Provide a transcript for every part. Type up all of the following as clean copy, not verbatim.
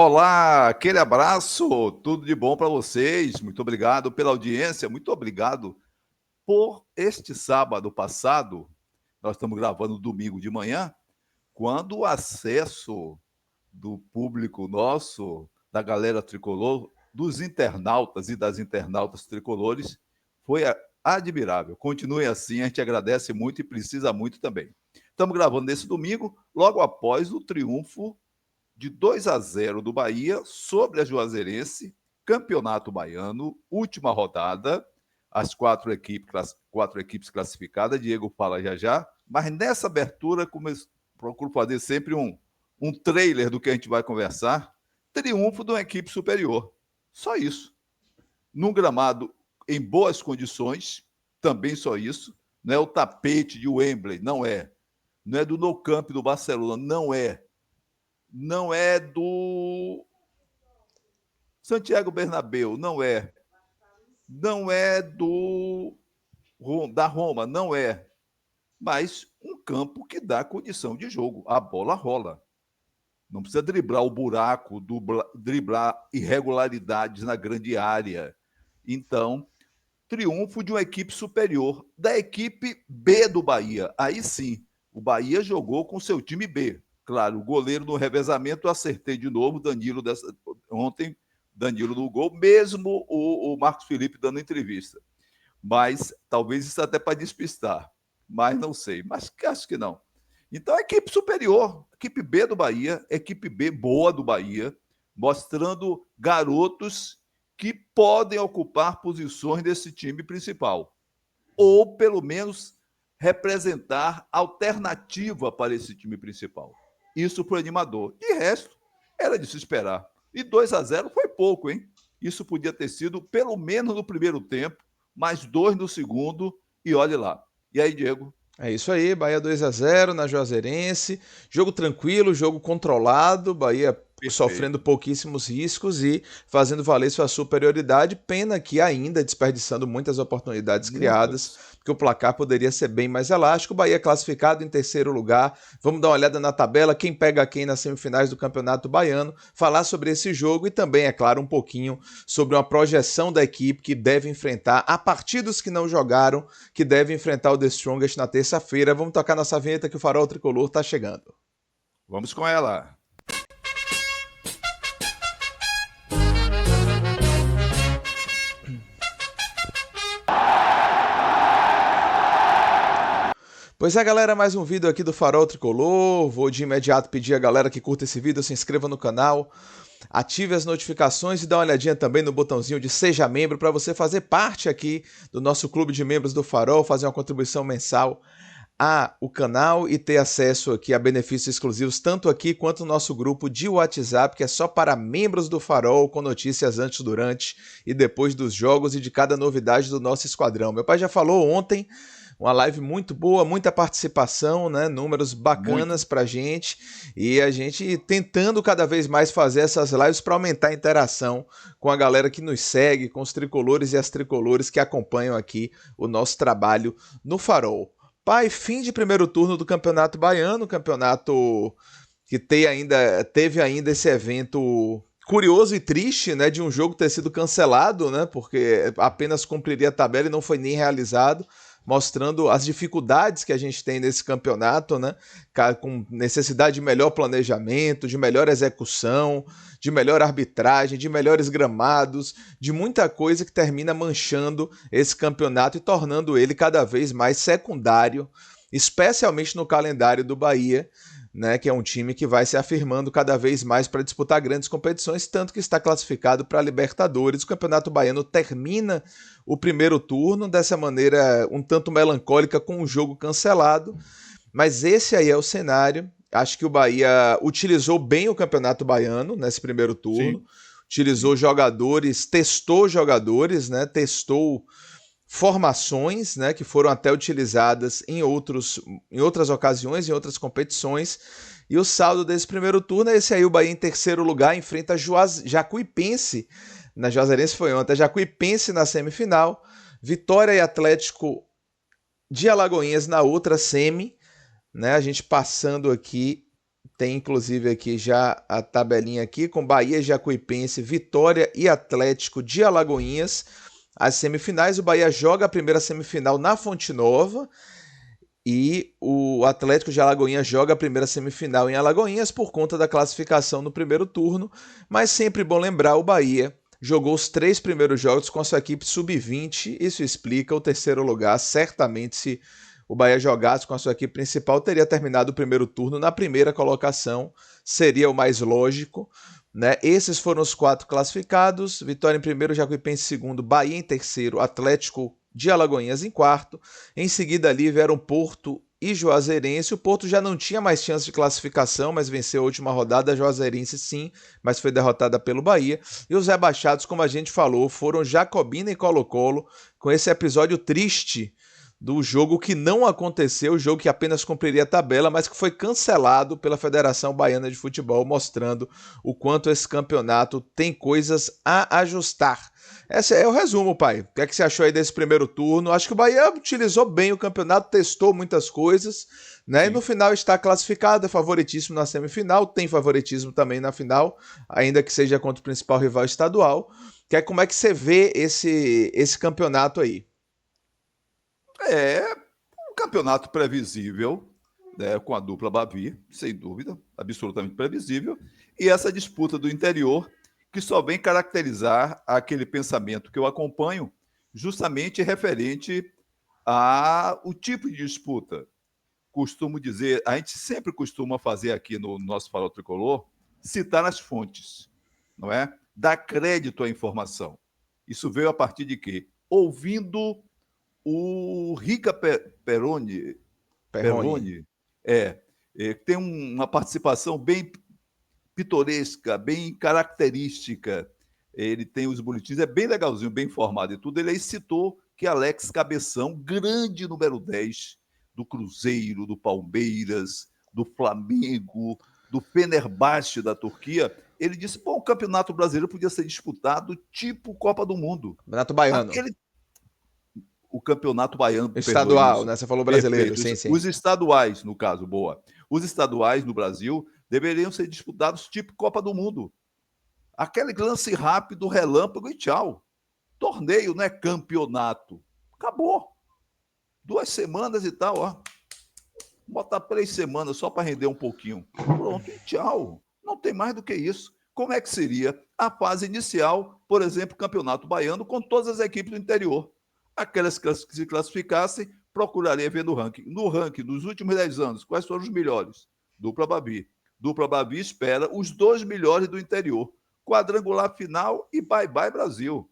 Olá, aquele abraço, tudo de bom para vocês. Muito obrigado pela audiência, muito obrigado por este sábado passado. Nós estamos gravando domingo de manhã, quando o acesso do público nosso, da galera tricolor, dos internautas e das internautas tricolores, foi admirável. Continue assim, a gente agradece muito e precisa muito também. Estamos gravando nesse domingo, logo após o triunfo de 2-0 do Bahia sobre a Juazeirense, Campeonato Baiano, última rodada, as quatro equipes classificadas, Diego fala já já, mas nessa abertura procuro fazer sempre um trailer do que a gente vai conversar, triunfo de uma equipe superior, só isso. Num gramado em boas condições, também só isso, não é o tapete de Wembley, não é do Nou Camp do Barcelona, não é do Santiago Bernabéu, não é do da Roma, não é, mas um campo que dá condição de jogo, a bola rola. Não precisa driblar o buraco, driblar irregularidades na grande área. Então, triunfo de uma equipe superior, da equipe B do Bahia. Aí sim, o Bahia jogou com seu time B. Claro, o goleiro no revezamento, eu acertei de novo, ontem, Danilo no gol, mesmo o Marcos Felipe dando entrevista. Mas talvez isso até para despistar, mas não sei, mas acho que não. Então, a equipe superior, equipe B do Bahia, equipe B boa do Bahia, mostrando garotos que podem ocupar posições desse time principal, ou pelo menos representar alternativa para esse time principal. Isso foi animador. De resto, era de se esperar. E 2-0 foi pouco, hein? Isso podia ter sido pelo menos no primeiro tempo, mais 2 no segundo, e olhe lá. E aí, Diego? É isso aí, Bahia 2-0 na Juazeirense, jogo tranquilo, jogo controlado, Bahia sofrendo Perfeito. pouquíssimos riscos e fazendo valer sua superioridade, pena que ainda desperdiçando muitas oportunidades criadas, Muitas. porque o placar poderia ser bem mais elástico, Bahia classificado em terceiro lugar, vamos dar uma olhada na tabela, quem pega quem nas semifinais do Campeonato Baiano, falar sobre esse jogo e também, é claro, um pouquinho sobre uma projeção da equipe que deve enfrentar, a partir dos que não jogaram, que deve enfrentar o The Strongest na terça-feira. Vamos tocar nossa vinheta que o Farol Tricolor está chegando. Vamos com ela. Pois é, galera, mais um vídeo aqui do Farol Tricolor. Vou de imediato pedir a galera que curta esse vídeo, se inscreva no canal, ative as notificações e dá uma olhadinha também no botãozinho de Seja Membro para você fazer parte aqui do nosso clube de membros do Farol, fazer uma contribuição mensal o canal e ter acesso aqui a benefícios exclusivos, tanto aqui quanto no nosso grupo de WhatsApp, que é só para membros do Farol, com notícias antes, durante e depois dos jogos e de cada novidade do nosso esquadrão. Meu pai já falou ontem, uma live muito boa, muita participação, né? Números bacanas Muito. pra gente e a gente tentando cada vez mais fazer essas lives para aumentar a interação com a galera que nos segue, com os tricolores e as tricolores que acompanham aqui o nosso trabalho no Farol. Pai, fim de primeiro turno do Campeonato Baiano, campeonato que teve ainda esse evento curioso e triste, né, de um jogo ter sido cancelado, né, porque apenas cumpriria a tabela e não foi nem realizado, mostrando as dificuldades que a gente tem nesse campeonato, né, com necessidade de melhor planejamento, de melhor execução, de melhor arbitragem, de melhores gramados, de muita coisa que termina manchando esse campeonato e tornando ele cada vez mais secundário, especialmente no calendário do Bahia, né, que é um time que vai se afirmando cada vez mais para disputar grandes competições, tanto que está classificado para a Libertadores. O Campeonato Baiano termina o primeiro turno dessa maneira um tanto melancólica, com o jogo cancelado, mas esse aí é o cenário. Acho que o Bahia utilizou bem o Campeonato Baiano nesse primeiro turno, Sim, utilizou sim. jogadores, né, testou formações, né, que foram até utilizadas em outras ocasiões, em outras competições. E o saldo desse primeiro turno é esse aí: o Bahia em terceiro lugar enfrenta Jacuipense, na Juazeirense foi ontem, a Jacuipense na semifinal, Vitória e Atlético de Alagoinhas na outra semi, né, a gente passando aqui Tem inclusive aqui já a tabelinha aqui com Bahia, Jacuipense, Vitória e Atlético de Alagoinhas. As semifinais, o Bahia joga a primeira semifinal na Fonte Nova e o Atlético de Alagoinhas joga a primeira semifinal em Alagoinhas por conta da classificação no primeiro turno, mas sempre bom lembrar, o Bahia jogou os 3 primeiros jogos com a sua equipe sub-20, isso explica o terceiro lugar. Certamente, se o Bahia jogasse com a sua equipe principal, teria terminado o primeiro turno na primeira colocação, seria o mais lógico, né? Esses foram os 4 classificados: Vitória em primeiro, Jacuipense em segundo, Bahia em terceiro, Atlético de Alagoinhas em quarto. Em seguida ali vieram Porto e Juazeirense. O Porto já não tinha mais chance de classificação, mas venceu a última rodada. A Juazeirense sim, mas foi derrotada pelo Bahia. E os rebaixados, como a gente falou, foram Jacobina e Colo-Colo, com esse episódio triste do jogo que não aconteceu, o jogo que apenas cumpriria a tabela, mas que foi cancelado pela Federação Baiana de Futebol, mostrando o quanto esse campeonato tem coisas a ajustar. Esse é o resumo, pai. O que é que você achou aí desse primeiro turno? Acho que o Bahia utilizou bem o campeonato, testou muitas coisas, né? E no final está classificado, é favoritíssimo na semifinal, tem favoritismo também na final, ainda que seja contra o principal rival estadual. Como é que você vê esse campeonato aí? É um campeonato previsível, né, com a dupla Bavi, sem dúvida, absolutamente previsível, e essa disputa do interior, que só vem caracterizar aquele pensamento que eu acompanho, justamente referente ao tipo de disputa. Costumo dizer, a gente sempre costuma fazer aqui no nosso Farol Tricolor, citar as fontes, não é? Dar crédito à informação. Isso veio a partir de quê? Ouvindo o Rica Perrone. Perrone tem uma participação bem pitoresca, bem característica. Ele tem os boletins, é bem legalzinho, bem informado e tudo. Ele aí citou que Alex Cabeção, grande número 10 do Cruzeiro, do Palmeiras, do Flamengo, do Fenerbahçe da Turquia, ele disse: bom, o Campeonato Brasileiro podia ser disputado tipo Copa do Mundo. Campeonato Baiano. Aquele o Campeonato Baiano, perdoe Estadual, isso. né? Você falou brasileiro, Perfeito. sim, sim. Os estaduais, no caso, boa. Os estaduais no Brasil deveriam ser disputados tipo Copa do Mundo. Aquele lance rápido, relâmpago e tchau. Torneio, não é campeonato. Acabou. 2 semanas e tal, ó. Botar 3 semanas só para render um pouquinho. Pronto, e tchau. Não tem mais do que isso. Como é que seria a fase inicial, por exemplo, Campeonato Baiano, com todas as equipes do interior? Aquelas que se classificassem, procuraria ver no ranking. No ranking, dos últimos 10 anos, quais foram os melhores? Dupla Babi. Dupla Babi espera os 2 melhores do interior. Quadrangular final e bye-bye Brasil.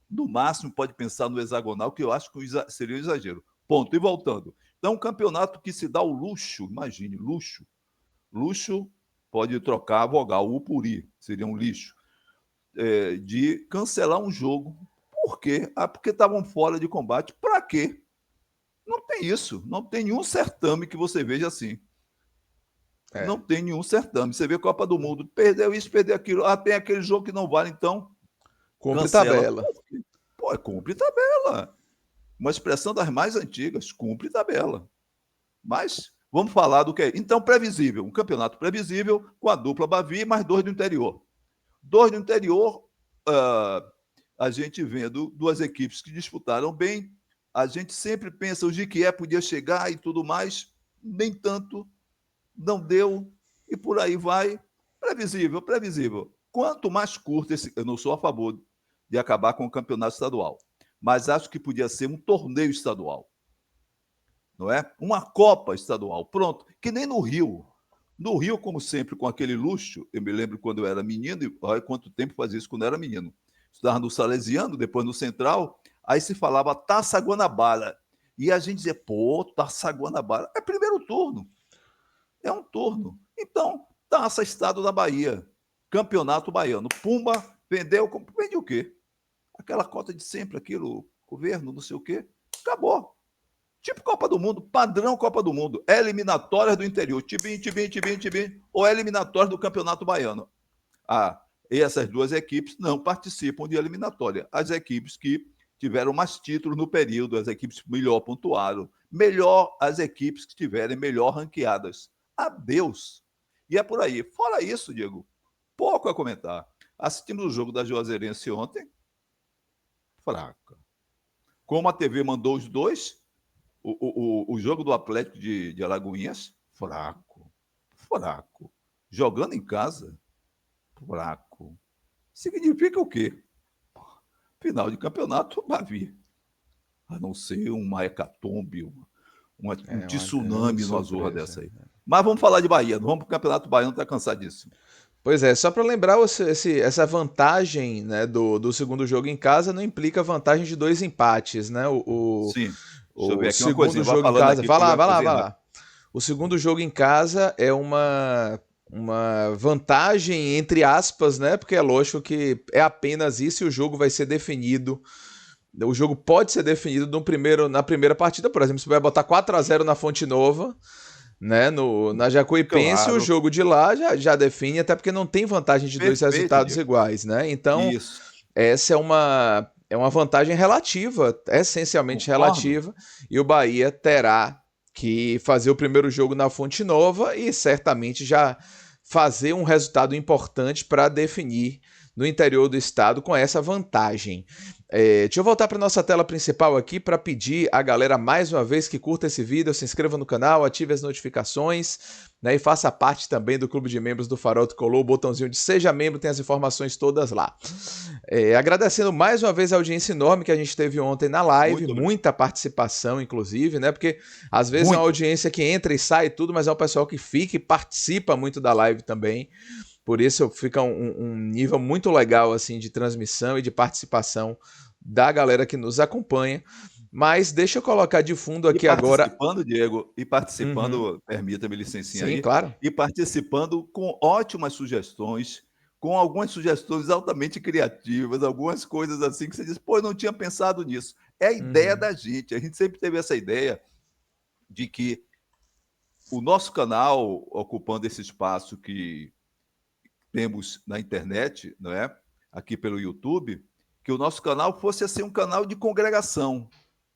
No máximo, pode pensar no hexagonal, que eu acho que seria um exagero. Ponto. E voltando. Então, um campeonato que se dá o luxo, imagine, luxo. Luxo pode trocar a vogal, o puri, seria um lixo, de cancelar um jogo. Por quê? Porque estavam fora de combate. Para quê? Não tem isso. Não tem nenhum certame que você veja assim. É. Não tem nenhum certame. Você vê a Copa do Mundo, perdeu isso, perdeu aquilo. Ah, tem aquele jogo que não vale, então Cumpre cancela. tabela. Pô, cumpre tabela. Uma expressão das mais antigas, cumpre tabela. Mas vamos falar do que é. Então, previsível. Um campeonato previsível com a dupla Bavi e mais 2 do interior. 2 do interior, a gente vendo 2 equipes que disputaram bem. A gente sempre pensa o Jequié podia chegar e tudo mais. Nem tanto. Não deu. E por aí vai. Previsível, previsível. Quanto mais curto esse. Eu não sou a favor de acabar com o campeonato estadual. Mas acho que podia ser um torneio estadual. Não é? Uma Copa estadual. Pronto. Que nem no Rio. No Rio, como sempre, com aquele luxo, eu me lembro quando eu era menino, e olha quanto tempo fazia isso quando eu era menino. Estudava no Salesiano, depois no Central, aí se falava Taça Guanabara. E a gente dizia, pô, Taça Guanabara. É primeiro turno. É um turno. Então, Taça Estado da Bahia. Campeonato Baiano. Pumba, vendeu. Vende o quê? Aquela cota de sempre, aquilo, governo, não sei o quê. Acabou. Tipo Copa do Mundo, padrão Copa do Mundo. Eliminatórias do interior. Tibim, tibim, tibim, tibim. Ou eliminatórias do Campeonato Baiano. Ah, e essas 2 equipes não participam de eliminatória. As equipes que tiveram mais títulos no período, as equipes que melhor pontuaram. Melhor as equipes que estiverem melhor ranqueadas. Adeus. E é por aí. Fora isso, Diego, pouco a comentar. Assistimos o jogo da Juazeirense ontem, fraca. Como a TV mandou os dois, o jogo do Atlético de Alagoinhas, fraco. Fraco. Jogando em casa, fraco. Significa o quê? Final de campeonato, vai vir. A não ser uma hecatombe, um tsunami numa zorra dessa aí. Mas vamos falar de Bahia, não vamos para o Campeonato Baiano, está cansadíssimo. Pois é, só para lembrar, essa vantagem, né, do segundo jogo em casa não implica vantagem de 2 empates, né? Sim. Deixa eu ver O aqui uma segundo coisinha. jogo em casa. Aqui, Vai lá. O segundo jogo em casa é uma vantagem, entre aspas, né? Porque é lógico que é apenas isso e o jogo vai ser definido. O jogo pode ser definido na primeira partida, por exemplo, você vai botar 4-0 na Fonte Nova, né, na Jacuipense, claro. O jogo de lá já define, até porque não tem vantagem de dois resultados Diego. Iguais, né? Então, isso. Essa é uma vantagem relativa, essencialmente relativa, e o Bahia terá que fazer o primeiro jogo na Fonte Nova e certamente já fazer um resultado importante para definir no interior do estado com essa vantagem. Deixa eu voltar para nossa tela principal aqui para pedir a galera mais uma vez que curta esse vídeo, se inscreva no canal, ative as notificações, né, e faça parte também do clube de membros do Farol Tricolor, o botãozinho de seja membro, tem as informações todas lá. Agradecendo mais uma vez a audiência enorme que a gente teve ontem na live, muita participação inclusive, né, porque às vezes é uma audiência que entra e sai tudo, mas é um pessoal que fica e participa muito da live também. Por isso fica um nível muito legal assim de transmissão e de participação da galera que nos acompanha. Mas deixa eu colocar de fundo aqui agora. Participando, Diego, e participando, permita-me licencinha aí. Sim, claro. E participando com ótimas sugestões, com algumas sugestões altamente criativas, algumas coisas assim que você diz, pô, eu não tinha pensado nisso. É a ideia da gente. A gente sempre teve essa ideia de que o nosso canal, ocupando esse espaço que temos na internet, não é? Aqui pelo YouTube, que o nosso canal fosse assim um canal de congregação,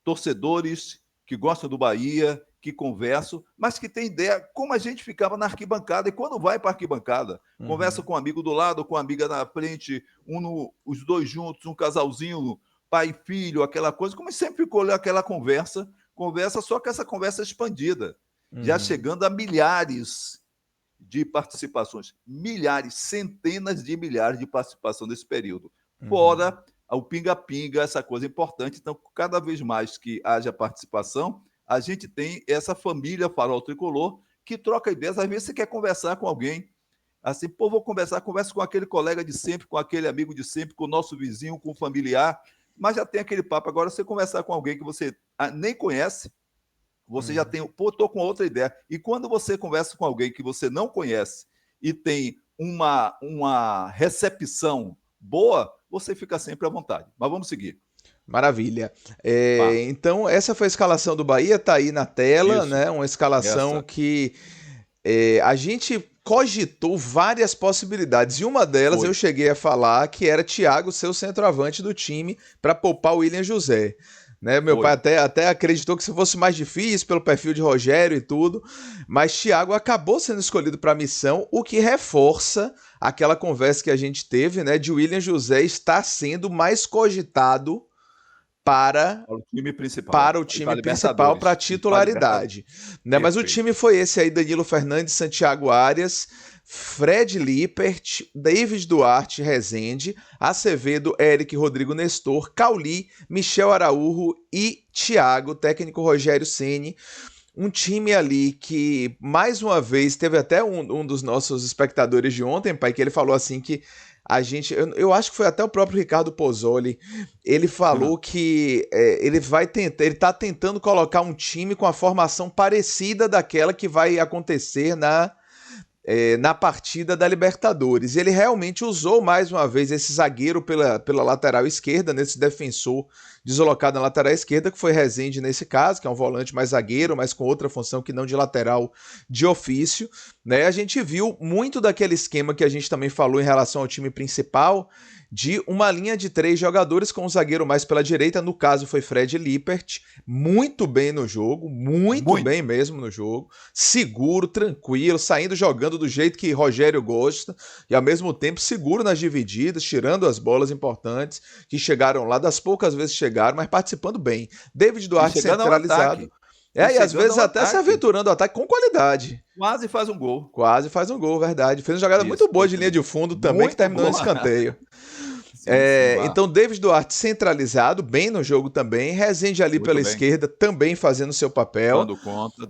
torcedores que gostam do Bahia, que conversam, mas que tem ideia como a gente ficava na arquibancada e quando vai para a arquibancada, conversa com um amigo do lado, com uma amiga na frente, os dois juntos, um casalzinho, pai e filho, aquela coisa, como sempre ficou aquela conversa, só que essa conversa expandida, já chegando a milhares de participações, milhares, centenas de milhares de participação nesse período. Fora o pinga-pinga, essa coisa importante. Então, cada vez mais que haja participação, a gente tem essa família Farol Tricolor que troca ideias. Às vezes você quer conversar com alguém, assim, pô, vou conversa com aquele colega de sempre, com aquele amigo de sempre, com o nosso vizinho, com o familiar, mas já tem aquele papo. Agora, você conversar com alguém que você nem conhece, você já tem, pô, tô com outra ideia. E quando você conversa com alguém que você não conhece e tem uma recepção boa, você fica sempre à vontade. Mas vamos seguir. Maravilha. Então, essa foi a escalação do Bahia, tá aí na tela, né? Uma escalação que a gente cogitou várias possibilidades. E uma delas eu cheguei a falar que era Thiago ser o centroavante do time para poupar o William José. Né, meu pai até acreditou que se fosse mais difícil pelo perfil de Rogério e tudo, mas Thiago acabou sendo escolhido para a missão, o que reforça aquela conversa que a gente teve, né, de William José estar sendo mais cogitado para o time principal, para a titularidade. Né, mas o time foi esse aí: Danilo Fernandes, Santiago Arias, Fred Lippert, David Duarte Rezende, Acevedo, Eric, Rodrigo Nestor, Cauli, Michel Araújo e Thiago, técnico Rogério Ceni. Um time ali que, mais uma vez, teve até um dos nossos espectadores de ontem, pai, que ele falou assim que a gente, eu acho que foi até o próprio Ricardo Pozzoli, ele falou que ele tá tentando colocar um time com a formação parecida daquela que vai acontecer na partida da Libertadores. Ele realmente usou mais uma vez esse zagueiro pela lateral esquerda, nesse defensor deslocado na lateral esquerda, que foi Rezende nesse caso, que é um volante mais zagueiro, mas com outra função que não de lateral de ofício. Né? A gente viu muito daquele esquema que a gente também falou em relação ao time principal, de uma linha de 3 jogadores com o zagueiro mais pela direita, no caso foi Fred Lippert, muito bem no jogo, muito bem mesmo no jogo, seguro, tranquilo, saindo jogando do jeito que Rogério gosta, e ao mesmo tempo seguro nas divididas, tirando as bolas importantes, que chegaram lá, das poucas vezes chegaram, mas participando bem. David Duarte centralizado. E às vezes até se aventurando ao ataque com qualidade. Quase faz um gol. Quase faz um gol, verdade. Fez uma jogada muito boa de linha de fundo também, que terminou no escanteio. Sim, então, David Duarte centralizado, bem no jogo também. Rezende ali pela esquerda, também fazendo seu papel. Dando conta.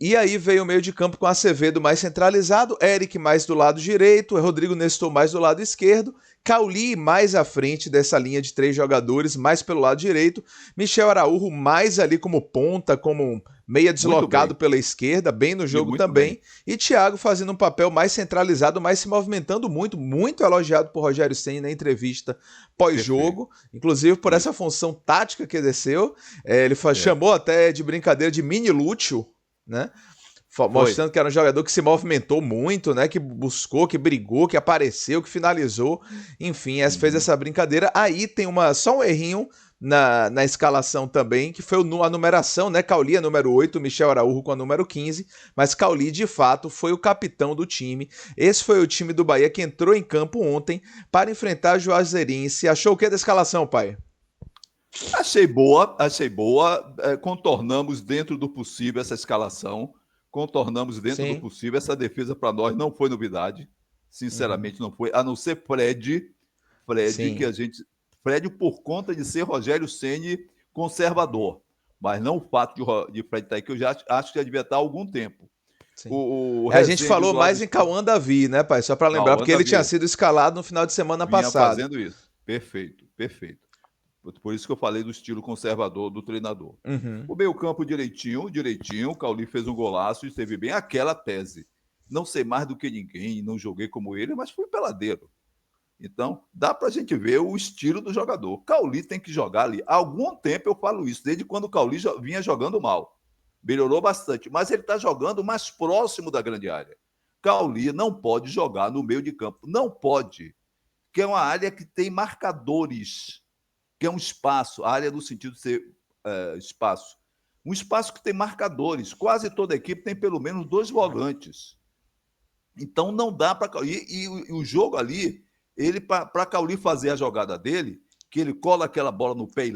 E aí veio o meio de campo com Acevedo mais centralizado, Eric mais do lado direito, Rodrigo Nestor mais do lado esquerdo, Cauli mais à frente dessa linha de 3 jogadores, mais pelo lado direito, Michel Araújo mais ali como ponta, como meia deslocado pela esquerda, bem no jogo também, e Thiago fazendo um papel mais centralizado, mas se movimentando muito, muito elogiado por Rogério Ceni na entrevista pós-jogo, inclusive por essa função tática que exerceu, ele chamou até de brincadeira de mini Lúcio, né? Mostrando que era um jogador que se movimentou muito, né? Que buscou, que brigou, que apareceu, que finalizou. Enfim, fez essa brincadeira. Aí tem só um errinho na escalação também, que foi a numeração, né? Cauli é número 8, Michel Araújo com a número 15, mas Cauli, de fato, foi o capitão do time. Esse foi o time do Bahia que entrou em campo ontem para enfrentar a Juazeirense. Achou o que da escalação, pai? Achei boa. Contornamos dentro do possível essa escalação. Contornamos dentro do possível. Essa defesa para nós não foi novidade. Sinceramente, não foi. A não ser Fred, Fred por conta de ser Rogério Ceni conservador. Mas não o fato de Fred estar aí, que eu já acho que já devia estar há algum tempo. A gente falou mais em Cauã Davi, né, pai? Só para lembrar, porque ele tinha sido escalado no final de semana passado. Fazendo isso. Perfeito. Por isso que eu falei do estilo conservador do treinador. O meio-campo direitinho, o Cauli fez um golaço e esteve bem. Aquela tese. Não sei mais do que ninguém, não joguei como ele, mas fui peladeiro. Então, dá pra gente ver o estilo do jogador. Cauli tem que jogar ali. Há algum tempo eu falo isso, desde quando o Cauli vinha jogando mal. Melhorou bastante, mas ele está jogando mais próximo da grande área. Cauli não pode jogar no meio de campo. Não pode. Que é uma área que tem marcadores. Que é um espaço, a área no sentido de ser espaço. Um espaço que tem marcadores. Quase toda equipe tem pelo menos 2 volantes. Então não dá para... E o jogo ali, ele para Cauli fazer a jogada dele, que ele cola aquela bola no pé e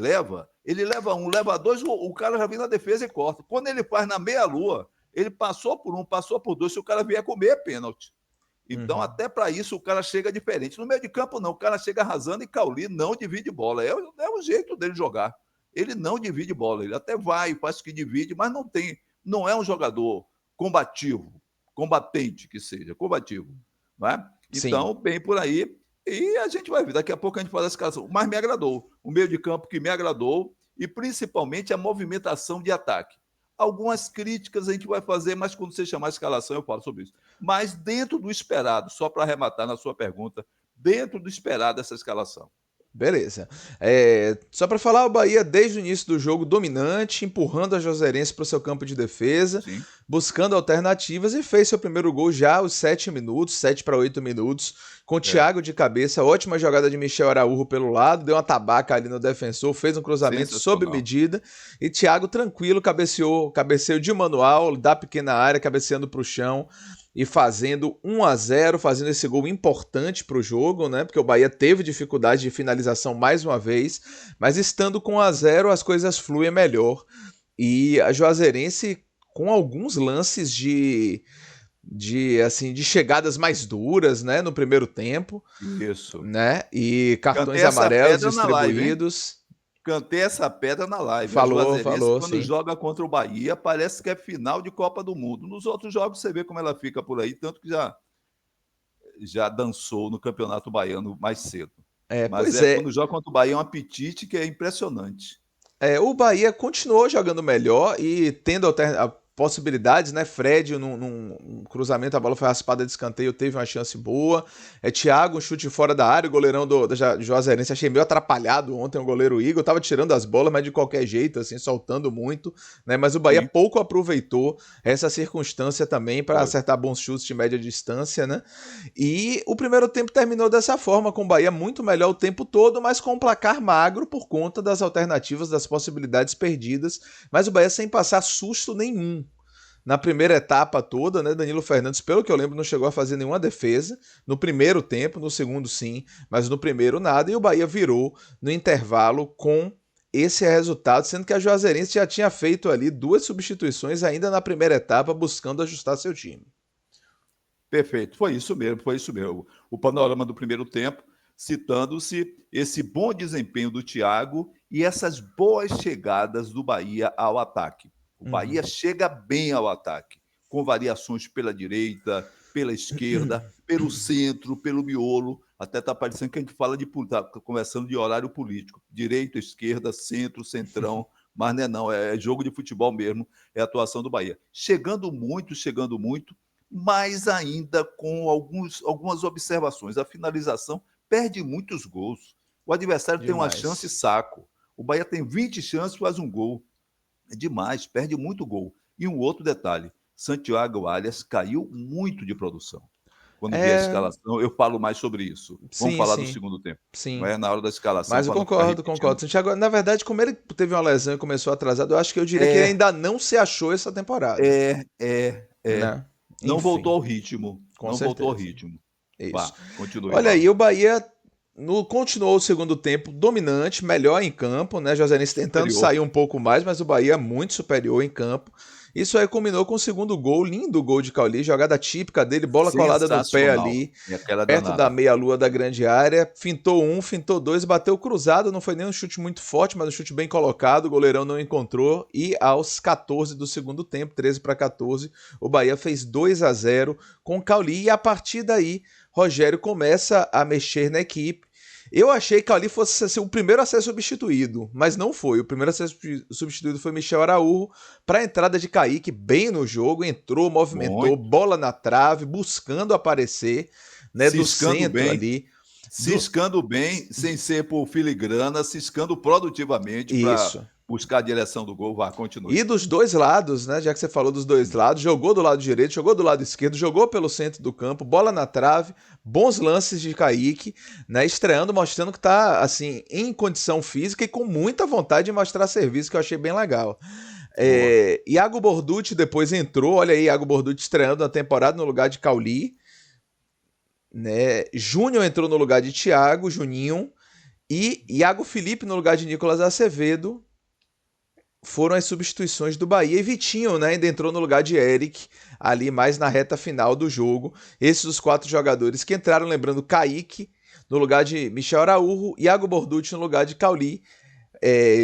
ele leva 1, leva 2, o cara já vem na defesa e corta. Quando ele faz na meia-lua, ele passou por 1, passou por 2, se o cara vier comer, é pênalti. Então, até para isso, o cara chega diferente. No meio de campo, não. O cara chega arrasando e Cauli não divide bola. É o jeito dele jogar. Ele não divide bola. Ele até vai, faz que divide, mas não é um jogador combatente que seja, combativo. Não é? Então, bem por aí. E a gente vai ver. Daqui a pouco a gente faz a escalação. Mas me agradou. O meio de campo que me agradou e, principalmente, a movimentação de ataque. Algumas críticas a gente vai fazer, mas quando você chamar a escalação eu falo sobre isso. Mas dentro do esperado, só para arrematar na sua pergunta, dentro do esperado essa escalação. Beleza. Só para falar, o Bahia desde o início do jogo dominante, empurrando a Juazeirense para o seu campo de defesa, buscando alternativas e fez seu primeiro gol já aos 7 minutos, 7 para 8 minutos, com Thiago de cabeça, ótima jogada de Michel Araújo pelo lado, deu uma tabaca ali no defensor, fez um cruzamento sob medida e Thiago tranquilo, cabeceio de manual, da pequena área, cabeceando para o chão e fazendo 1-0, fazendo esse gol importante para o jogo, né? Porque o Bahia teve dificuldade de finalização mais uma vez, mas estando com 1-0 as coisas fluem melhor. E a Juazeirense com alguns lances de chegadas mais duras, né, no primeiro tempo. Isso. Né? E cartões amarelos distribuídos. Cantei essa pedra na live. Falou, quando joga contra o Bahia, parece que é final de Copa do Mundo. Nos outros jogos você vê como ela fica por aí, tanto que já dançou no Campeonato Baiano mais cedo. Quando joga contra o Bahia é um apetite que é impressionante. O Bahia continuou jogando melhor e tendo possibilidades, né? Fred, num cruzamento, a bola foi raspada de escanteio, teve uma chance boa. Thiago, um chute fora da área, o goleirão da Juazeirense, achei meio atrapalhado ontem o goleiro Igor, tava tirando as bolas, mas de qualquer jeito, assim, soltando muito, né? Mas o Bahia pouco aproveitou essa circunstância também para acertar bons chutes de média distância, né? E o primeiro tempo terminou dessa forma, com o Bahia muito melhor o tempo todo, mas com um placar magro por conta das alternativas, das possibilidades perdidas, mas o Bahia sem passar susto nenhum. Na primeira etapa toda, né, Danilo Fernandes, pelo que eu lembro, não chegou a fazer nenhuma defesa. No primeiro tempo, no segundo sim, mas no primeiro nada. E o Bahia virou no intervalo com esse resultado, sendo que a Juazeirense já tinha feito ali 2 substituições ainda na primeira etapa, buscando ajustar seu time. Perfeito, foi isso mesmo, foi isso mesmo. O panorama do primeiro tempo, citando-se esse bom desempenho do Thiago e essas boas chegadas do Bahia ao ataque. O Bahia chega bem ao ataque, com variações pela direita, pela esquerda, pelo centro, pelo miolo. Até está parecendo que a gente fala tá conversando de horário político. Direita, esquerda, centro, centrão. Mas não é não, é jogo de futebol mesmo, é a atuação do Bahia. Chegando muito, mas ainda com algumas observações. A finalização perde muitos gols. O adversário tem uma chance saco. O Bahia tem 20 chances, faz um gol. É demais, perde muito gol. E um outro detalhe, Santiago Arias caiu muito de produção. Quando vier a escalação, eu falo mais sobre isso. Vamos falar do segundo tempo. Sim. Não é na hora da escalação. Mas eu concordo. Santiago, na verdade, como ele teve uma lesão e começou atrasado, eu acho que eu diria que ele ainda não se achou essa temporada. Né? Não voltou ao ritmo. Voltou ao ritmo. Isso. Vá, continue. Olha aí, o Bahia continuou o segundo tempo dominante, melhor em campo, né? Juazeirense tentando sair um pouco mais, mas o Bahia muito superior em campo. Isso aí culminou com o segundo gol, lindo gol de Cauli, jogada típica dele, bola colada no pé ali, perto da meia-lua da grande área. Fintou um, fintou dois, bateu cruzado, não foi nem um chute muito forte, mas um chute bem colocado, o goleirão não encontrou. E aos 14 do segundo tempo, 13-14, o Bahia fez 2-0 com Cauli. E a partir daí, Rogério começa a mexer na equipe. Eu achei que ali fosse ser o primeiro a ser substituído, mas não foi. O primeiro a ser substituído foi Michel Araújo, para a entrada de Kaique bem no jogo, entrou, movimentou, bola na trave, buscando aparecer, né, do centro ali. Ciscando bem, sem ser por filigrana, ciscando produtivamente para buscar a direção do gol. Vá, continue. E dos dois lados, né? Já que você falou dos dois lados, jogou do lado direito, jogou do lado esquerdo, jogou pelo centro do campo, bola na trave, bons lances de Kaique, né? Estreando, mostrando que tá, assim, em condição física e com muita vontade de mostrar serviço, que eu achei bem legal. Iago Borducci depois entrou, olha aí, Iago Borducci estreando na temporada no lugar de Cauli, né? Júnior entrou no lugar de Thiago, Juninho, e Iago Felipe no lugar de Nicolas Acevedo. Foram as substituições do Bahia, e Vitinho, né, ainda entrou no lugar de Eric, ali mais na reta final do jogo. Esses os 4 jogadores que entraram, lembrando, Kaique no lugar de Michel Araújo, Iago Borducci no lugar de Cauli,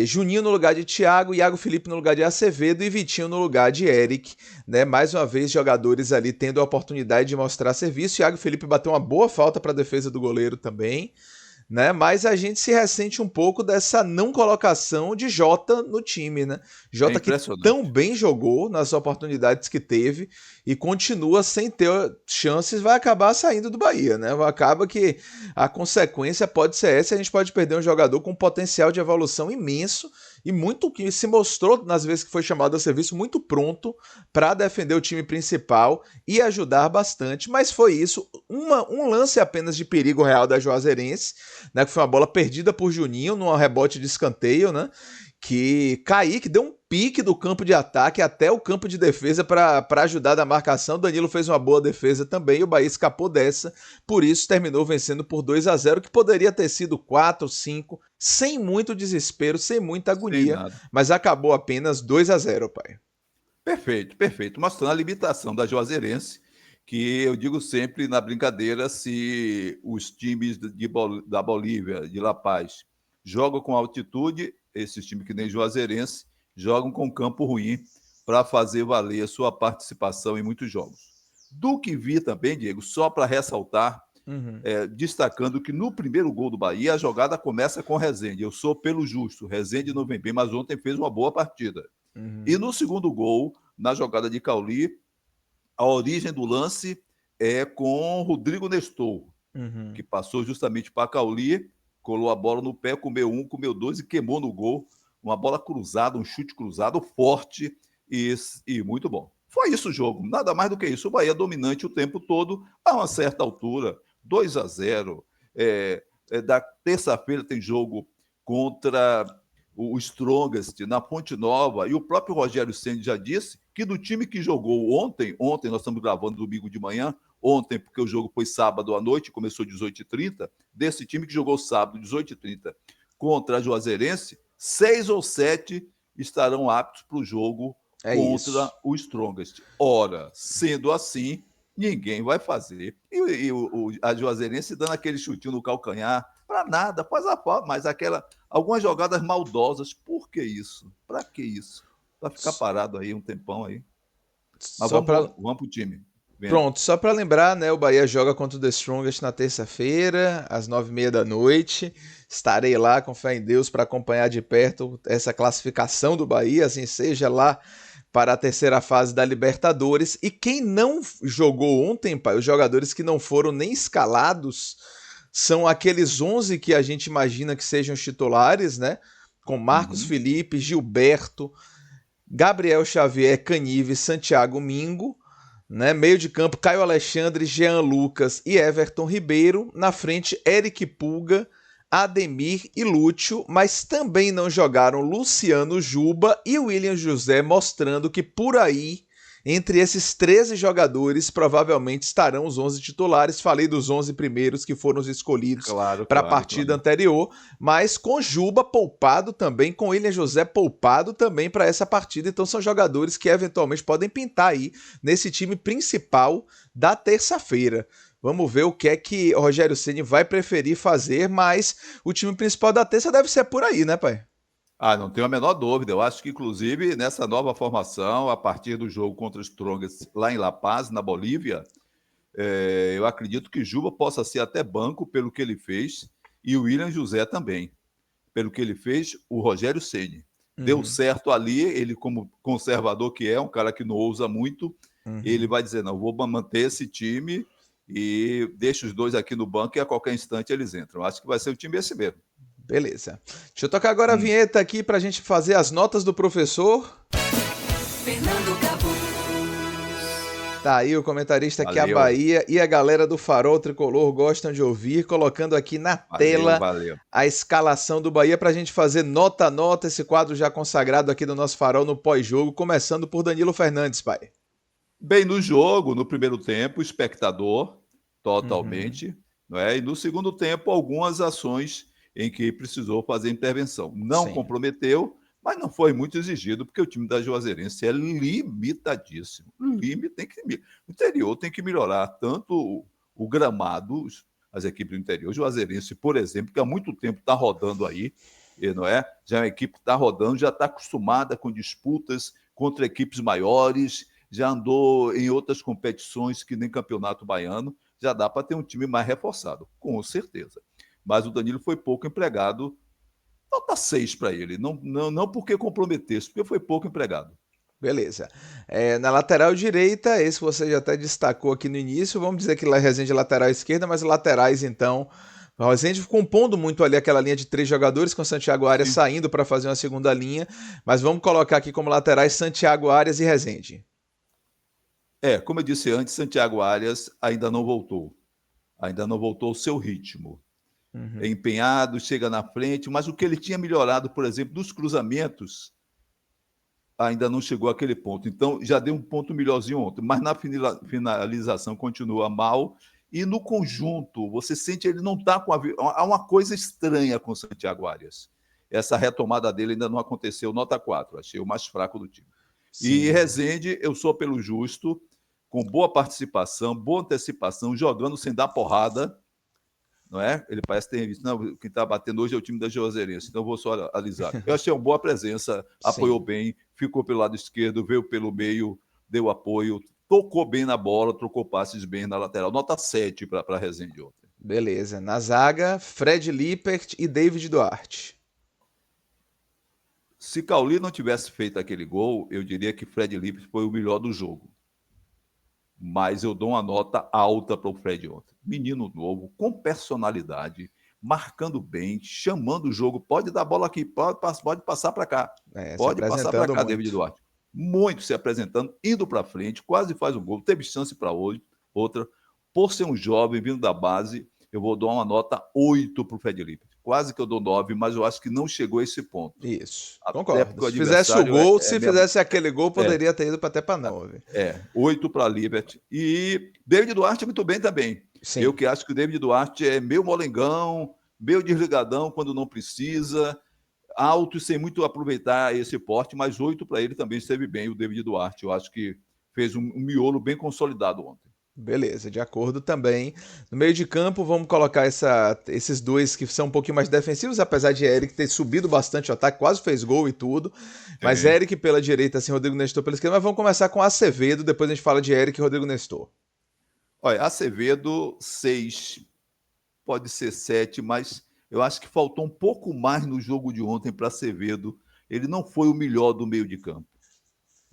Juninho no lugar de Thiago, Iago Felipe no lugar de Acevedo e Vitinho no lugar de Eric, né? Mais uma vez, jogadores ali tendo a oportunidade de mostrar serviço. Iago Felipe bateu uma boa falta para a defesa do goleiro também, né? Mas a gente se ressente um pouco dessa não colocação de Jota no time, né? Jota que tão bem jogou nas oportunidades que teve e continua sem ter chances, vai acabar saindo do Bahia, né? Acaba que a consequência pode ser essa, a gente pode perder um jogador com potencial de evolução imenso e muito que se mostrou, nas vezes que foi chamado a serviço, muito pronto para defender o time principal e ajudar bastante, mas foi isso, um lance apenas de perigo real da Juazeirense, né, que foi uma bola perdida por Juninho num rebote de escanteio, né, que Kaique deu um pique do campo de ataque até o campo de defesa para ajudar da marcação. Danilo fez uma boa defesa também e o Bahia escapou dessa, por isso terminou vencendo por 2-0, que poderia ter sido 4, 5, sem muito desespero, sem muita agonia, mas acabou apenas 2-0, pai. Perfeito. Mostrando a limitação da Juazeirense, que eu digo sempre na brincadeira, se os times da Bolívia, de La Paz, jogam com altitude, esses times que nem Juazeirense, jogam com campo ruim para fazer valer a sua participação em muitos jogos. Do que vi também, Diego, só para ressaltar, destacando que no primeiro gol do Bahia, a jogada começa com Rezende. Eu sou pelo justo, Rezende não vem bem, mas ontem fez uma boa partida. E no segundo gol, na jogada de Cauli. A origem do lance é com Rodrigo Nestor, que passou justamente para Cauli, colou a bola no pé, comeu um, comeu dois e queimou no gol. Uma bola cruzada, um chute cruzado forte e muito bom. Foi isso o jogo, nada mais do que isso. O Bahia dominante o tempo todo, a uma certa altura, 2-0. Da terça-feira tem jogo contra o Strongest na Ponte Nova, e o próprio Rogério Ceni já disse que do time que jogou ontem nós estamos gravando domingo de manhã, ontem porque o jogo foi sábado à noite, começou 18h30, desse time que jogou sábado, 18h30, contra a Juazeirense, 6 ou 7 estarão aptos para o jogo contra o Strongest. Ora, sendo assim, ninguém vai fazer. E a Juazeirense dando aquele chutinho no calcanhar, para nada, faz a falta, mas algumas jogadas maldosas. Por que isso? Para que isso? Para ficar parado aí um tempão aí. Mas vamos para o time. Pronto, só para lembrar, né, o Bahia joga contra o The Strongest na terça-feira, às 9h30 da noite. Estarei lá, com fé em Deus, para acompanhar de perto essa classificação do Bahia, assim seja, lá para a terceira fase da Libertadores. E quem não jogou ontem, pai, os jogadores que não foram nem escalados, são aqueles 11 que a gente imagina que sejam os titulares, né? Com Marcos Felipe, Gilberto, Gabriel Xavier, Canive, Santiago Mingo, né? Meio de campo, Caio Alexandre, Jean Lucas e Everton Ribeiro. Na frente, Eric Pulga, Ademir e Lúcio, mas também não jogaram Luciano Juba e William José, mostrando que por aí, entre esses 13 jogadores, provavelmente estarão os 11 titulares. Falei dos 11 primeiros que foram os escolhidos para a partida anterior, mas com Juba poupado também, com William José poupado também para essa partida. Então são jogadores que eventualmente podem pintar aí nesse time principal da terça-feira. Vamos ver o que é que o Rogério Ceni vai preferir fazer, mas o time principal da terça deve ser por aí, né, pai? Não tenho a menor dúvida. Eu acho que, inclusive, nessa nova formação, a partir do jogo contra os Strongest lá em La Paz, na Bolívia, eu acredito que Juba possa ser até banco pelo que ele fez, e o William José também, pelo que ele fez, o Rogério Ceni. Deu certo ali, ele como conservador que é, um cara que não ousa muito, ele vai dizer, não, vou manter esse time e deixa os dois aqui no banco e a qualquer instante eles entram. Acho que vai ser o time esse mesmo. Beleza. Deixa eu tocar agora a vinheta aqui pra gente fazer as notas do professor. Fernando Cabos. Tá aí o comentarista que a Bahia e a galera do Farol Tricolor gostam de ouvir, colocando aqui na tela a escalação do Bahia pra gente fazer nota a nota, esse quadro já consagrado aqui do nosso Farol no pós-jogo, começando por Danilo Fernandes, pai. Bem, no jogo, no primeiro tempo, espectador, totalmente, não é? E no segundo tempo, algumas ações em que precisou fazer intervenção. Não comprometeu, mas não foi muito exigido, porque o time da Juazeirense é limitadíssimo. O interior tem que melhorar tanto o gramado, as equipes do interior. O Juazeirense, por exemplo, que há muito tempo está rodando aí, não é? Já é uma equipe que está rodando, já está acostumada com disputas contra equipes maiores, já andou em outras competições que nem Campeonato Baiano, já dá para ter um time mais reforçado, com certeza. Mas o Danilo foi pouco empregado, nota 6 para ele, não porque comprometesse, porque foi pouco empregado. Beleza. Na lateral direita, esse você já até destacou aqui no início, vamos dizer que Rezende é lateral esquerda, mas laterais então, o Rezende compondo muito ali aquela linha de 3 jogadores, com Santiago Arias saindo para fazer uma segunda linha, mas vamos colocar aqui como laterais Santiago Arias e Rezende. Como eu disse antes, Santiago Arias ainda não voltou ao seu ritmo. É empenhado, chega na frente, mas o que ele tinha melhorado, por exemplo, dos cruzamentos, ainda não chegou àquele ponto. Então, já deu um ponto melhorzinho ontem, mas na finalização continua mal. E no conjunto, você sente ele não está com há uma coisa estranha com o Santiago Arias. Essa retomada dele ainda não aconteceu, nota 4. Achei o mais fraco do time. Sim. E Rezende, eu sou pelo justo, com boa participação, boa antecipação, jogando sem dar porrada. Não é? Ele parece ter visto, não, quem está batendo hoje é o time da Juazeirense, então vou só alisar. Eu achei uma boa presença, apoiou bem, ficou pelo lado esquerdo, veio pelo meio, deu apoio, tocou bem na bola, trocou passes bem na lateral. Nota 7 para Rezende ontem. Beleza. Na zaga, Fred Lippert e David Duarte. Se Cauli não tivesse feito aquele gol, eu diria que Fred Lippert foi o melhor do jogo. Mas eu dou uma nota alta para o Fred ontem. Menino novo, com personalidade, marcando bem, chamando o jogo. Pode dar bola aqui, pode passar para cá. Se Pode passar para apresentando cá, muito. David Duarte. Muito se apresentando, indo para frente, quase faz um gol. Teve chance para outra. Por ser um jovem vindo da base, eu vou dar uma nota 8 para o Fred Lippert. Quase que eu dou 9, mas eu acho que não chegou a esse ponto. Isso, Até porque concordo. o Se fizesse o adversário gol, é se minha... fizesse aquele gol, poderia ter ido até para 9. 8 para Lippert. E David Duarte muito bem também. Sim. Eu que acho que o David Duarte é meio molengão, meio desligadão quando não precisa, alto e sem muito aproveitar esse porte, mas 8 para ele também esteve bem, o David Duarte. Eu acho que fez um miolo bem consolidado ontem. Beleza, de acordo também. No meio de campo, vamos colocar esses dois que são um pouquinho mais defensivos, apesar de Eric ter subido bastante o ataque, quase fez gol e tudo. Mas Sim. Eric pela direita, assim, Rodrigo Nestor pela esquerda. Mas vamos começar com Acevedo, depois a gente fala de Eric e Rodrigo Nestor. Olha, Acevedo, 6, pode ser 7, mas eu acho que faltou um pouco mais no jogo de ontem para Acevedo. Ele não foi o melhor do meio de campo.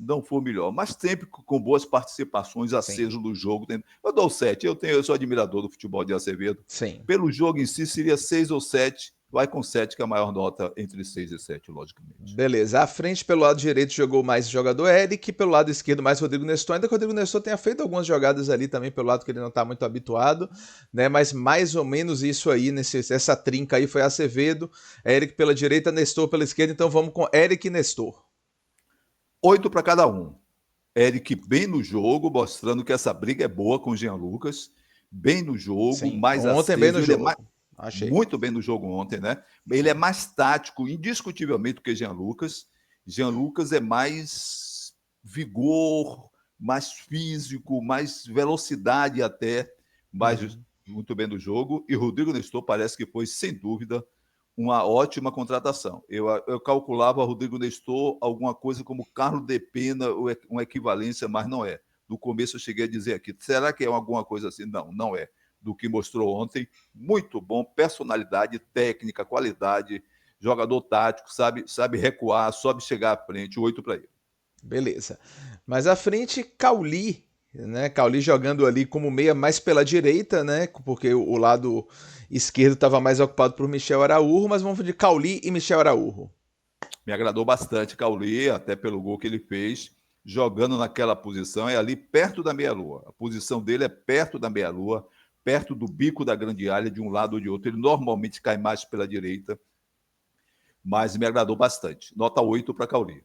Não foi o melhor, mas sempre com boas participações, aceso no jogo. Eu dou 7. Eu sou admirador do futebol de Acevedo. Sim. Pelo jogo em si, seria 6 ou 7. Vai com 7, que é a maior nota entre 6 e 7, logicamente. Beleza. À frente, pelo lado direito, jogou mais o jogador Eric, pelo lado esquerdo, mais Rodrigo Nestor. Ainda que o Rodrigo Nestor tenha feito algumas jogadas ali também, pelo lado que ele não está muito habituado, né? Mas mais ou menos isso aí, essa trinca aí foi Acevedo, Eric pela direita, Nestor pela esquerda. Então vamos com Eric e Nestor. 8 para cada um. Eric bem no jogo, mostrando que essa briga é boa com o Jean Lucas. Bem no jogo, Sim. mais Ontem aceso. bem no Ele jogo. Achei. Muito bem no jogo ontem, né? Ele é mais tático, indiscutivelmente, do que Jean Lucas. Jean Lucas é mais vigor, mais físico, mais velocidade até, mais muito bem no jogo. E Rodrigo Nestor parece que foi, sem dúvida, uma ótima contratação. Eu calculava Rodrigo Nestor alguma coisa como Carlos de Pena, uma equivalência, mas não é. No começo eu cheguei a dizer aqui, será que é alguma coisa assim? Não, não é. Do que mostrou ontem, muito bom, personalidade, técnica, qualidade, jogador tático, sabe recuar, sabe chegar à frente, 8 para ele. Beleza. Mas à frente, Cauli, né? Cauli jogando ali como meia mais pela direita, né? Porque o lado esquerdo estava mais ocupado por Michel Araújo, mas vamos de Cauli e Michel Araújo. Me agradou bastante Cauli, até pelo gol que ele fez, jogando naquela posição, é ali perto da meia-lua. A posição dele é perto da meia-lua, perto do bico da grande área, de um lado ou de outro. Ele normalmente cai mais pela direita, mas me agradou bastante. Nota 8 para Cauli.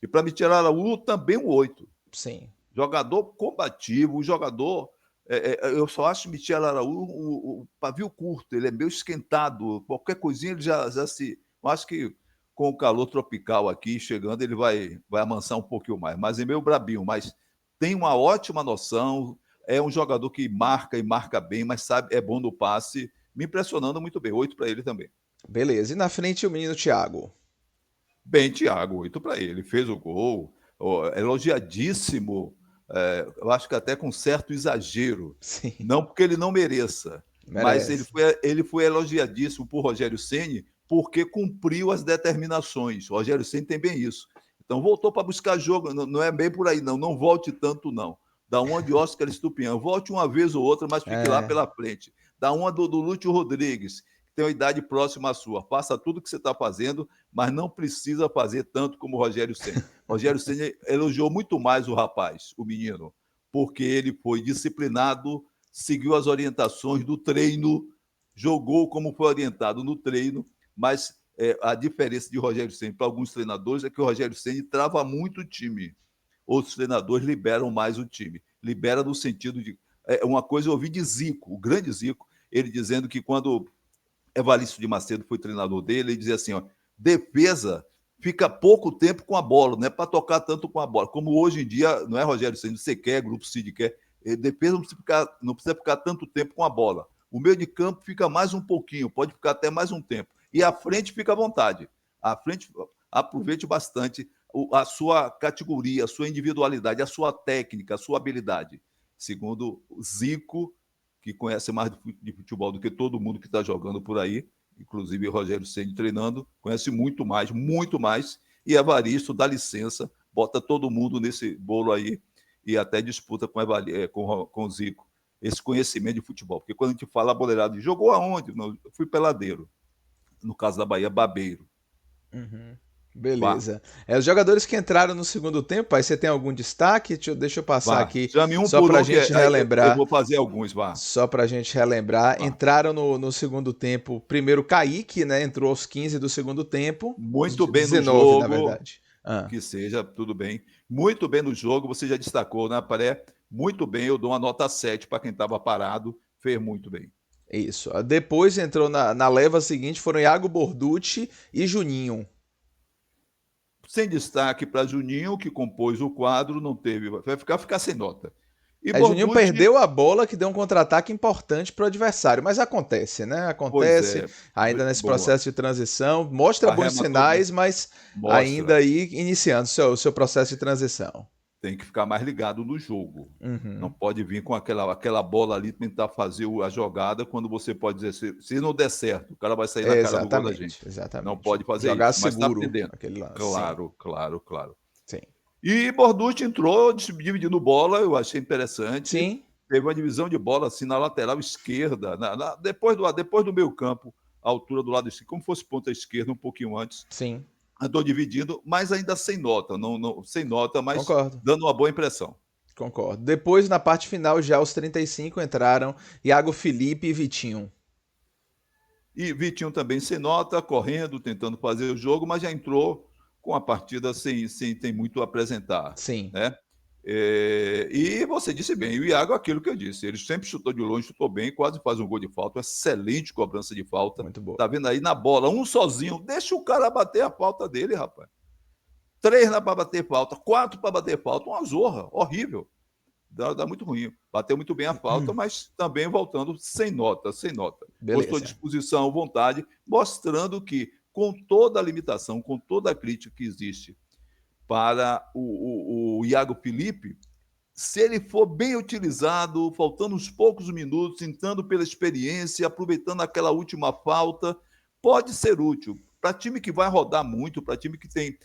E para Michel Araújo, também um 8. Sim. Jogador combativo, jogador... eu só acho Michel Araújo o pavio curto, ele é meio esquentado. Qualquer coisinha ele já se... Eu acho que com o calor tropical aqui chegando, ele vai amansar um pouquinho mais. Mas é meio brabinho, mas tem uma ótima noção, é um jogador que marca e marca bem, mas sabe, é bom no passe, me impressionando muito bem. 8 para ele também. Beleza. E na frente o menino Thiago. Bem, Thiago, 8 para ele. Fez o gol, elogiadíssimo, eu acho que até com certo exagero. Sim. Não porque ele não mereça, mas ele foi elogiadíssimo por Rogério Ceni porque cumpriu as determinações. O Rogério Ceni tem bem isso. Então voltou para buscar jogo, não é bem por aí, não volte tanto, não. Dá uma de Oscar Estupião, volte uma vez ou outra, mas fique lá pela frente. Dá uma do Lúcio Rodrigues, que tem uma idade próxima à sua. Faça tudo o que você está fazendo, mas não precisa fazer tanto como o Rogério Ceni. Rogério Ceni elogiou muito mais o rapaz, o menino, porque ele foi disciplinado, seguiu as orientações do treino, jogou como foi orientado no treino, mas a diferença de Rogério Ceni para alguns treinadores é que o Rogério Ceni trava muito o time. Outros treinadores liberam mais o time. Libera no sentido de... uma coisa eu ouvi de Zico, o grande Zico, ele dizendo que quando Evaristo de Macedo foi treinador dele, ele dizia assim, ó, defesa fica pouco tempo com a bola, não é para tocar tanto com a bola. Como hoje em dia, não é, Rogério Ceni, você quer, Grupo Cid quer, defesa não precisa ficar tanto tempo com a bola. O meio de campo fica mais um pouquinho, pode ficar até mais um tempo. E a frente fica à vontade. A frente, aproveite bastante a sua categoria, a sua individualidade, a sua técnica, a sua habilidade. Segundo Zico, que conhece mais de futebol do que todo mundo que está jogando por aí, inclusive o Rogério Ceni treinando, conhece muito mais, e Evaristo dá licença, bota todo mundo nesse bolo aí e até disputa com o Zico esse conhecimento de futebol. Porque quando a gente fala boleirado, jogou aonde? Não, eu fui peladeiro. No caso da Bahia, babeiro. Uhum. Beleza. Os jogadores que entraram no segundo tempo, aí você tem algum destaque? Deixa eu passar aqui chame um só por pra um, gente eu relembrar. vou fazer alguns, vá. Só pra gente relembrar. Vá. Entraram no segundo tempo, primeiro Kaique, né? Entrou aos 15 do segundo tempo. Muito bem 19, no jogo. na verdade. Que seja, tudo bem. Muito bem no jogo, você já destacou, né, Paré? Muito bem, eu dou uma nota 7 para quem estava parado, fez muito bem. Isso. Depois entrou na leva seguinte, foram Iago Borducci e Juninho. Sem destaque para Juninho, que compôs o quadro, não teve. Vai ficar sem nota. E Juninho perdeu a bola, que deu um contra-ataque importante para o adversário, mas acontece, né? Acontece ainda nesse processo de transição. Mostra bons sinais, mas ainda aí iniciando o seu processo de transição. Tem que ficar mais ligado no jogo. Não pode vir com aquela bola ali tentar fazer a jogada quando você pode dizer, se não der certo, o cara vai sair na cara do gol da gente. Exatamente. Não pode fazer jogar isso, seguro, mas tá aquele lance. Claro. Sim. E Borducci entrou dividindo bola, eu achei interessante. Sim. Teve uma divisão de bola assim na lateral esquerda, depois do meio campo, a altura do lado esquerdo, como fosse ponta esquerda, um pouquinho antes. Sim. Andou dividindo, mas ainda sem nota, sem nota, mas Concordo. Dando uma boa impressão. Concordo. Depois, na parte final, já aos 35, entraram Iago Felipe e Vitinho. E Vitinho também sem nota, correndo, tentando fazer o jogo, mas já entrou com a partida sem ter muito a apresentar. Sim. Né? E você disse bem, o Iago, aquilo que eu disse, ele sempre chutou de longe, chutou bem, quase faz um gol de falta, excelente cobrança de falta. Muito boa. Tá vendo aí na bola, um sozinho, deixa o cara bater a falta dele, rapaz. 3 para bater falta, 4 para bater falta, uma zorra, horrível. Dá muito ruim. Bateu muito bem a falta, mas também voltando sem nota. Beleza. Mostrou disposição, vontade, mostrando que, com toda a limitação, com toda a crítica que existe para o Iago Felipe, se ele for bem utilizado, faltando uns poucos minutos, entrando pela experiência, aproveitando aquela última falta, pode ser útil. Para time que vai rodar muito, para time que tem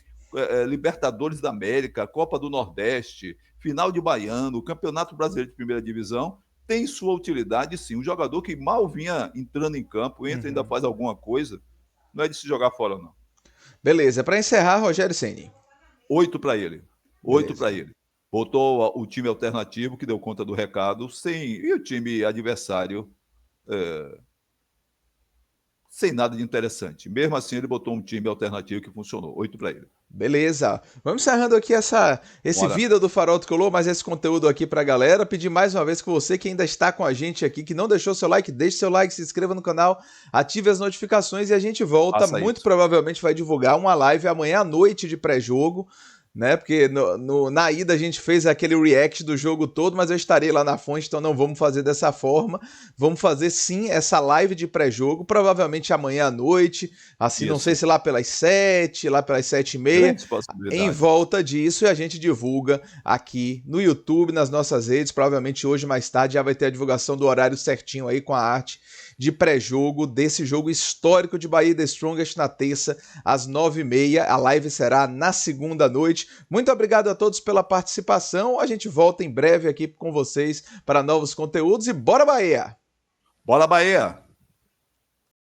Libertadores da América, Copa do Nordeste, final de Baiano, Campeonato Brasileiro de Primeira Divisão, tem sua utilidade, sim. Um jogador que mal vinha entrando em campo, entra e ainda faz alguma coisa, não é de se jogar fora, não. Beleza, para encerrar, Rogério Ceni. 8 para ele. 8 para ele. Botou o time alternativo, que deu conta do recado, e o time adversário sem nada de interessante. Mesmo assim, ele botou um time alternativo que funcionou. 8 para ele. Beleza. Vamos encerrando aqui esse Vida do Farol Tricolor, mais esse conteúdo aqui pra galera. Pedir mais uma vez que você que ainda está com a gente aqui, que não deixou seu like, deixe seu like, se inscreva no canal, ative as notificações e a gente volta. Muito provavelmente vai divulgar uma live amanhã à noite de pré-jogo, né? Porque na ida a gente fez aquele react do jogo todo, mas eu estarei lá na fonte, então não vamos fazer dessa forma. Vamos fazer sim essa live de pré-jogo, provavelmente amanhã à noite, assim, não sei se lá pelas 7, lá pelas 7h30, em volta disso, e a gente divulga aqui no YouTube, nas nossas redes, provavelmente hoje mais tarde já vai ter a divulgação do horário certinho aí com a arte de pré-jogo desse jogo histórico de Bahia The Strongest na terça às 9h30. A live será na segunda noite. Muito obrigado a todos pela participação. A gente volta em breve aqui com vocês para novos conteúdos e bora Bahia! Bora Bahia!